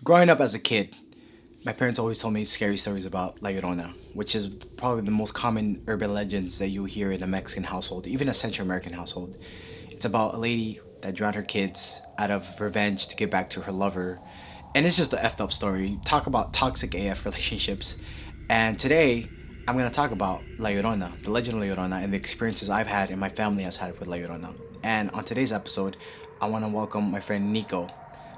Growing up as a kid, my parents always told me scary stories about La Llorona, which is probably the most common urban legends that you hear in a Mexican household, even a Central American household. It's about a lady that drowned her kids out of revenge to get back to her lover. And it's just a effed up story. Talk about toxic AF relationships. And today, I'm going to talk about La Llorona, the legend of La Llorona, and the experiences I've had and my family has had with La Llorona. And on today's episode, I want to welcome my friend Nico.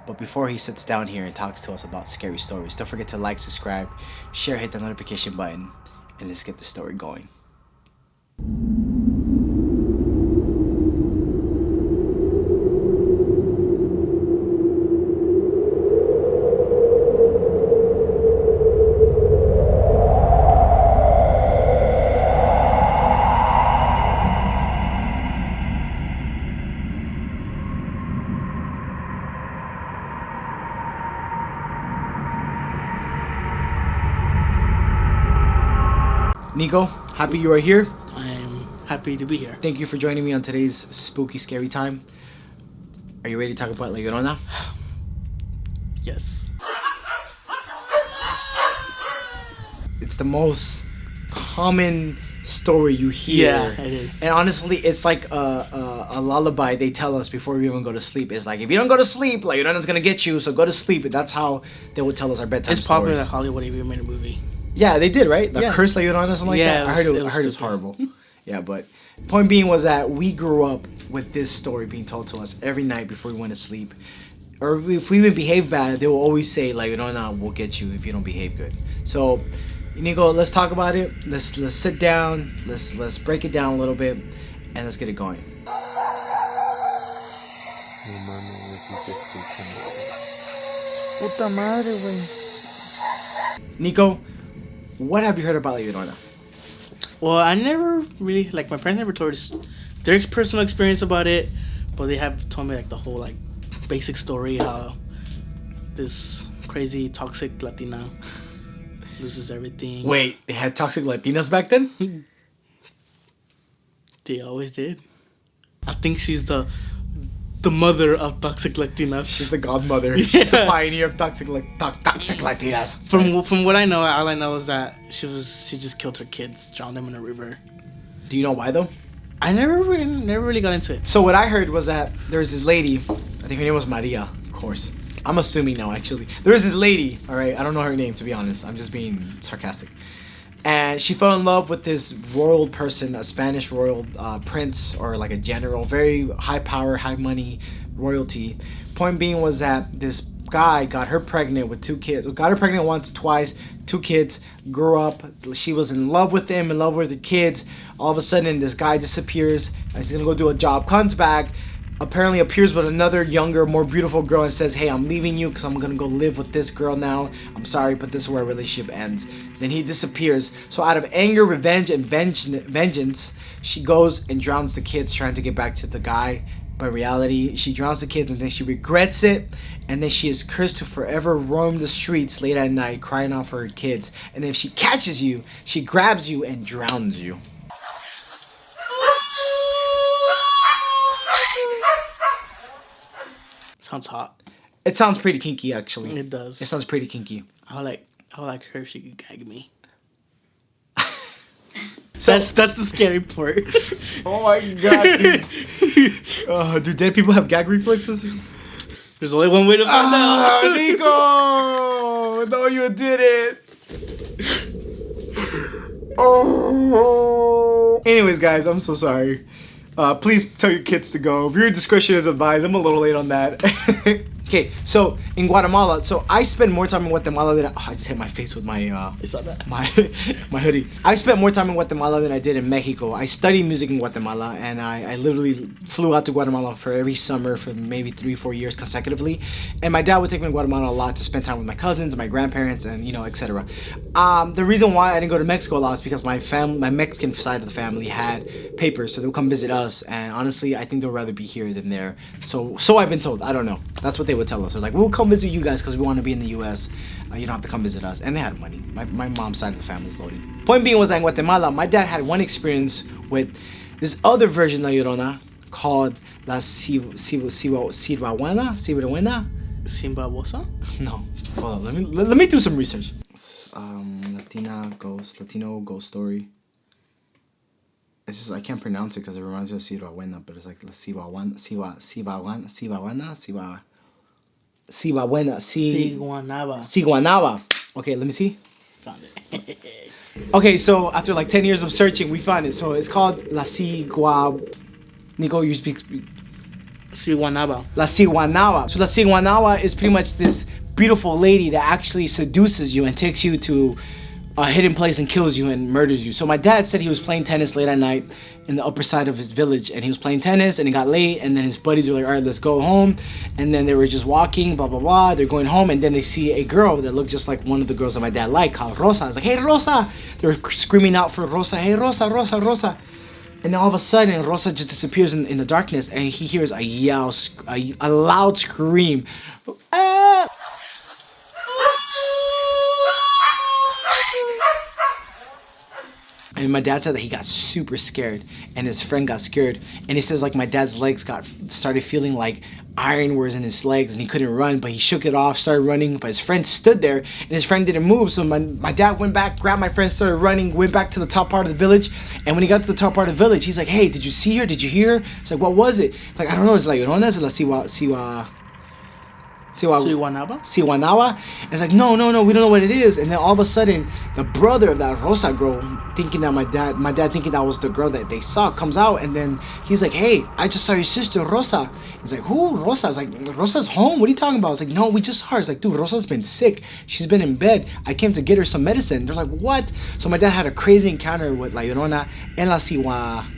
But before he sits down here and talks to us about scary stories, don't forget to like, subscribe, share, hit the notification button, and let's get the story going. Nico, happy you are here. I'm happy to be here. Thank you for joining me on today's spooky, scary time. Are you ready to talk about La Llorona? Yes. It's the most common story you hear. Yeah, it is. And honestly, it's like a lullaby they tell us before we even go to sleep. It's like, if you don't go to sleep, La Llorona's gonna get you, so go to sleep. That's how they would tell us our bedtime It's stories. popular that Hollywood even made a movie. Yeah, they did, right? The Yeah. Curse La Llorona or something like Yeah, that. I heard it was stupid. horrible. Yeah, but point being was that we grew up with this story being told to us every night before we went to sleep. Or if we even behave bad, they will always say, La Llorona will get you if you don't behave good. So, Nico, let's talk about it. Let's sit down. Let's break it down a little bit, and let's get it going. Puta madre, güey. Nico, what have you heard about La Llorona? Well, I never really, my parents never told us their personal experience about it, but they have told me, the whole, basic story, how this crazy, toxic Latina loses everything. Wait, they had toxic Latinas back then? They always did. I think she's the mother of toxic Latinas. She's the godmother. She's the pioneer of toxic Latinas. From what I know, all I know is that she just killed her kids, drowned them in a river. Do you know why though? I never really got into it. So what I heard was that there was this lady, I think her name was Maria, of course. I'm assuming now, actually. There was this lady, all right? I don't know her name, to be honest. I'm just being sarcastic. And she fell in love with this royal person, a Spanish royal prince or like a general, very high power, high money royalty. Point being was that this guy got her pregnant with 2 kids. Got her pregnant once, twice, 2 kids, grew up. She was in love with him, in love with the kids. All of a sudden, this guy disappears. He's going to go do a job, comes back, apparently appears with another younger, more beautiful girl and says, hey, I'm leaving you because I'm going to go live with this girl now. I'm sorry, but this is where our relationship ends. Then he disappears. So out of anger, revenge, and vengeance, she goes and drowns the kids trying to get back to the guy. But in reality, she drowns the kids and then she regrets it. And then she is cursed to forever roam the streets late at night crying out for her kids. And if she catches you, she grabs you and drowns you. Sounds hot. It sounds pretty kinky, actually. It does. It sounds pretty kinky. I like her if she could gag me. So, That's the scary part. oh my god, dude. Do dead people have gag reflexes? There's only one way to find out. Nico! No, you did it. Oh. Anyways, guys, I'm so sorry. Please tell your kids to go. Viewer discretion is advised. I'm a little late on that. Okay, so in Guatemala, so I spend more time in Guatemala than I just hit my face with my I saw that. my hoodie. I spent more time in Guatemala than I did in Mexico. I studied music in Guatemala, and I literally flew out to Guatemala for every summer for maybe 3-4 years consecutively. And my dad would take me to Guatemala a lot to spend time with my cousins, my grandparents, and etc. The reason why I didn't go to Mexico a lot is because my Mexican side of the family had papers, so they would come visit us. And honestly, I think they'd rather be here than there. So I've been told. I don't know. That's what they would tell us. They're like, we'll come visit you guys because we want to be in the U.S. You don't have to come visit us. And they had money. My mom's side of the family is loaded. Point being was that in Guatemala, my dad had one experience with this other version of La Llorona called La Siguanaba. Simbabosa? No. Hold on. Let me do some research. Latino ghost story. It's just I can't pronounce it because it reminds me of Sibabuena, but it's like La Sibabuena. Siguanaba. Okay, let me see. Found it. Okay, so after like 10 years of searching, we found it. So it's called La Nico, you speak. Siguanaba. La Siguanaba. So La Siguanaba is pretty much this beautiful lady that actually seduces you and takes you to a hidden place and kills you and murders you. So my dad said he was playing tennis late at night in the upper side of his village, and he was playing tennis and it got late, and then his buddies were like, all right, let's go home. And then they were just walking, blah blah blah, they're going home, and then they see a girl that looked just like one of the girls that my dad liked, called Rosa. I was like, hey Rosa. They were screaming out for Rosa, hey Rosa, Rosa, Rosa. And then all of a sudden Rosa just disappears in the darkness, and he hears a yell, a loud scream. Ah! And my dad said that he got super scared, and his friend got scared, and he says like my dad's legs started feeling like iron was in his legs, and he couldn't run, but he shook it off, started running, but his friend stood there, and his friend didn't move. So my dad went back, grabbed my friend, started running, went back to the top part of the village, and when he got to the top part of the village, he's like, hey, did you see her? Did you hear her? It's like, what was it? It's like, I don't know. It's like Llorona and La Siguanaba. It's like, no, we don't know what it is. And then all of a sudden, the brother of that Rosa girl, thinking that my dad thinking that was the girl that they saw, comes out, and then he's like, hey, I just saw your sister Rosa. He's like, who? Rosa? It's like, Rosa's home. What are you talking about? It's like, no, we just saw her. It's like, dude, Rosa's been sick. She's been in bed. I came to get her some medicine. They're like, what? So my dad had a crazy encounter with La Llorona and La Siguanaba.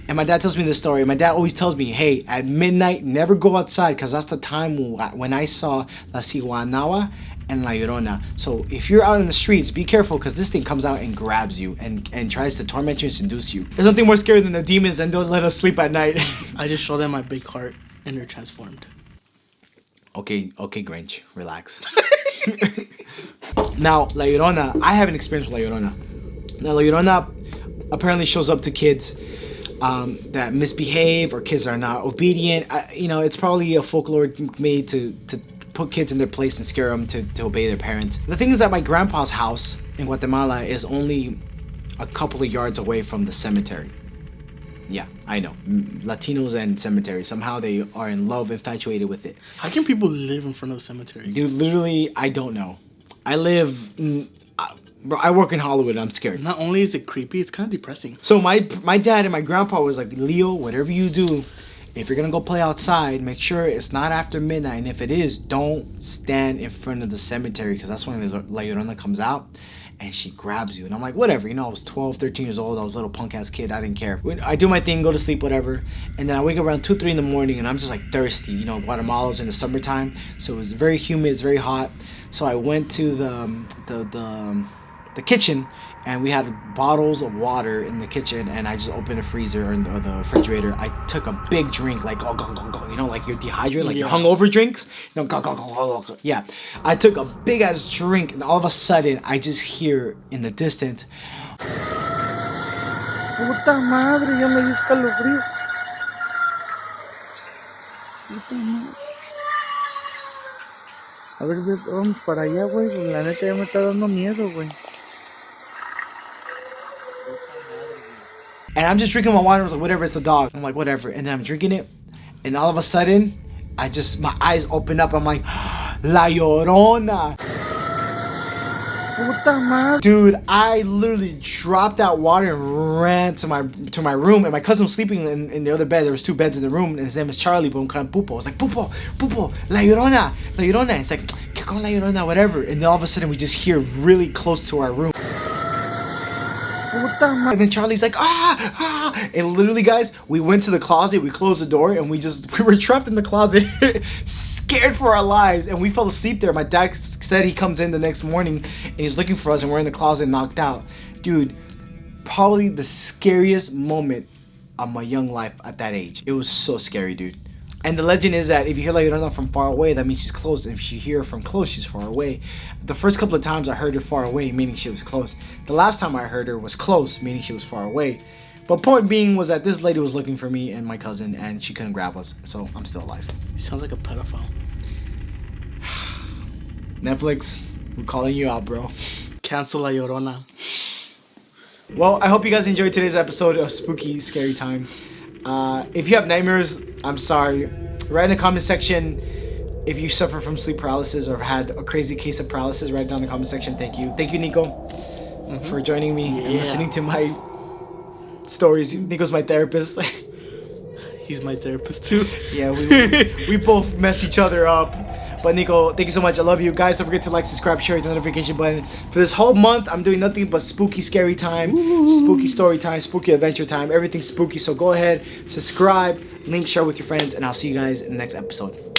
And my dad tells me this story. My dad always tells me, hey, at midnight, never go outside, because that's the time when I saw La Siguanaba and La Llorona. So if you're out in the streets, be careful, because this thing comes out and grabs you and tries to torment you and seduce you. There's nothing more scary than the demons, and don't let us sleep at night. I just showed them my big heart and they're transformed. Okay, Grinch, relax. Now, La Llorona, I have an experience with La Llorona. Now, La Llorona apparently shows up to kids that misbehave, or kids that are not obedient. It's probably a folklore made to put kids in their place and scare them to obey their parents. The thing is that my grandpa's house in Guatemala is only a couple of yards away from the cemetery. Yeah, I know. Latinos and cemetery, somehow they are in love, infatuated with it. How can people live in front of a cemetery? Dude, literally, I don't know. Bro, I work in Hollywood, I'm scared. Not only is it creepy, it's kind of depressing. So my dad and my grandpa was like, Leo, whatever you do, if you're gonna go play outside, make sure it's not after midnight, and if it is, don't stand in front of the cemetery, because that's when La Llorona comes out and she grabs you. And I'm like, whatever, I was 12, 13 years old, I was a little punk ass kid, I didn't care. I do my thing, go to sleep, whatever, and then I wake up around 2, 3 in the morning, and I'm just like thirsty. Guatemala's in the summertime, so it was very humid, it's very hot. So I went to the kitchen, and we had bottles of water in the kitchen, and I just opened the freezer or the refrigerator. I took a big drink, like go, like you're dehydrated, like your hungover drinks. Go. Yeah, I took a big ass drink, and all of a sudden I just hear in the distance, Puta madre, ya me di escalofrío. Puta madre. A ver, vamos para allá, güey. La neta ya me está dando miedo, güey. And I'm just drinking my water. I was like, whatever, it's a dog. I'm like, whatever. And then I'm drinking it, and all of a sudden, my eyes open up. I'm like, La Llorona. Puta madre. Dude, I literally dropped that water and ran to my room, and my cousin was sleeping in the other bed. There was 2 beds in the room, and his name is Charlie, but I'm calling Pupo. I was like, Pupo, La Llorona. It's like, ¿Qué con La Llorona? Whatever. And then all of a sudden, we just hear really close to our room. And then Charlie's like, ah. And literally, guys, we went to the closet, we closed the door, and we were trapped in the closet, scared for our lives, and we fell asleep there. My dad said he comes in the next morning, and he's looking for us, and we're in the closet, knocked out. Dude, probably the scariest moment of my young life at that age. It was so scary, dude. And the legend is that if you hear La Llorona from far away, that means she's close. And if you hear her from close, she's far away. The first couple of times I heard her far away, meaning she was close. The last time I heard her was close, meaning she was far away. But point being was that this lady was looking for me and my cousin, and she couldn't grab us, so I'm still alive. Sounds like a pedophile. Netflix, we're calling you out, bro. Cancel La Llorona. Well, I hope you guys enjoyed today's episode of Spooky Scary Time. If you have nightmares, I'm sorry. Write in the comment section if you suffer from sleep paralysis or have had a crazy case of paralysis. Write it down in the comment section. Thank you. Thank you, Nico, for joining me and listening to my stories. Nico's my therapist. He's my therapist too. Yeah, we both mess each other up. But Nico, thank you so much. I love you. Guys, don't forget to like, subscribe, share, hit the notification button. For this whole month, I'm doing nothing but spooky scary time, spooky story time, spooky adventure time, everything spooky. So go ahead, subscribe, link, share with your friends, and I'll see you guys in the next episode.